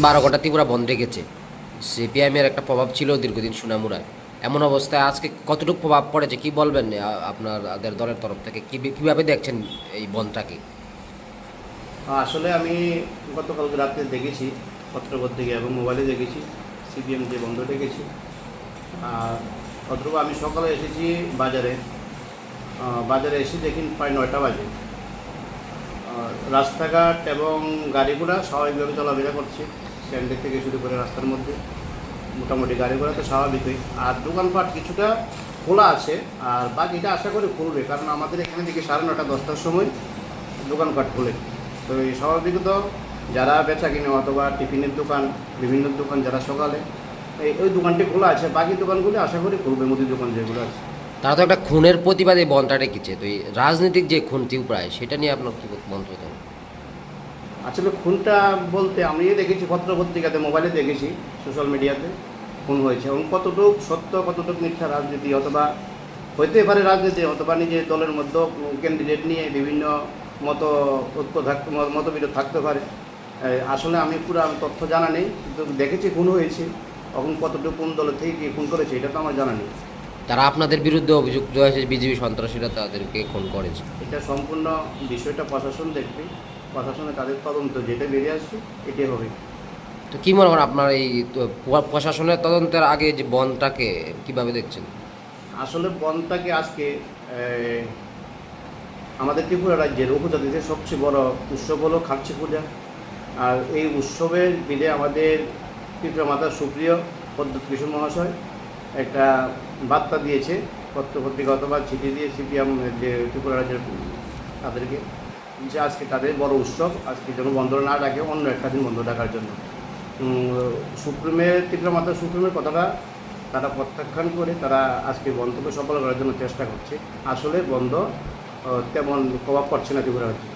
12 ঘন্টা ত্রিপুরা বন্ধ রেখেছে। সিপিআইএমের একটা প্রভাব ছিল দীর্ঘদিন সুনামুড়ায়। এমন অবস্থায় আজকে কতটুকু প্রভাব পড়েছে কি বলবেন আপনাদের দলের তরফ থেকে কীভাবে দেখছেন এই বন্ধটাকে? আসলে আমি গতকাল রাতে দেখেছি পত্রপত্রিকা এবং মোবাইলে দেখেছি সিপিএম যে বন্ধ রেখেছি। আর অথবা আমি সকালে এসেছি বাজারে এসে দেখি প্রায় 9টা বাজে। রাস্তাঘাট এবং গাড়ি ঘোড়া স্বাভাবিকভাবে চলাফেরা করছে, স্ট্যান্ডের থেকে শুরু করে রাস্তার মধ্যে মোটামুটি গাড়ি ঘোড়া তো স্বাভাবিকই। আর দোকানপাট কিছুটা খোলা আছে, আর বাকিটা আশা করি খুলবে, কারণ আমাদের এখানে থেকে 9:30 10টার সময় দোকানপাট খুলে। তো এই স্বাভাবিকত যারা বেচা কিনে অথবা টিফিনের দোকান, বিভিন্ন দোকান যারা সকালে ওই দোকানটি খোলা আছে, বাকি দোকানগুলি আশা করি খুলবে, মুদির দোকান যেগুলো আছে। তারা তো একটা খুনের প্রতিবাদে বন্ধটা রেখেছে, তো এই রাজনৈতিক যে খুন তীব্রায় সেটা নিয়ে আপনার কী মন্তব্য? আসলে খুনটা বলতে আমি দেখেছি পত্রপত্রিকাতে, মোবাইলে দেখেছি, সোশ্যাল মিডিয়াতে খুন হয়েছে, এবং কতটুকু সত্য কতটুকু মিথ্যা রাজনীতি, অথবা হইতে পারে রাজনীতি, অথবা নিজের দলের মধ্যে ক্যান্ডিডেট নিয়ে বিভিন্ন মতবিরোধ থাকতে পারে। আসলে আমি পুরো তথ্য জানা নেই, কিন্তু দেখেছি খুন হয়েছে। এখন কতটুকু কোন দলের থেকে কে খুন করেছে এটা তো আমার জানা নেই। তারা আপনাদের বিরুদ্ধে অভিযুক্ত হয়েছে, বিজেপি সন্ত্রাসীরা তাদেরকে খুন করেছে। এটা সম্পূর্ণ বিষয়টা প্রশাসন দেখবে, প্রশাসনে তাদের তদন্ত যেটা বেরিয়ে আসছে এটাই হবে। তো কী মনে করেন আপনার এই প্রশাসনের তদন্তের আগে যে বনটাকে কীভাবে দেখছেন? আসলে বনটাকে আজকে আমাদের ত্রিপুরা রাজ্যের উপজাতিদের সবচেয়ে বড় উৎসব হলো খার্চি পূজা। আর এই উৎসবের দিনে আমাদের ত্রিপুরা মাতা সুপ্রিয় পদ্মত কিশোর মহাশয় একটা বার্তা দিয়েছে পত্রপত্রিকা অথবা চিঠি দিয়ে সিপিএম যে ত্রিপুরা রাজ্যের তাদেরকে, যে আজকে তাদের বড় উৎসব আজকে যেন বন্ধ না রাখে, অন্য একটা দিন বন্ধ রাখার জন্য। ত্রিপুরা মাতা সুপ্রিমের কথাটা তারা প্রত্যাখ্যান করে তারা আজকে বন্ধকে সফল করার জন্য চেষ্টা করছে। আসলে বন্ধ তেমন প্রভাব পড়ছে না ত্রিপুরা রাজ্যে।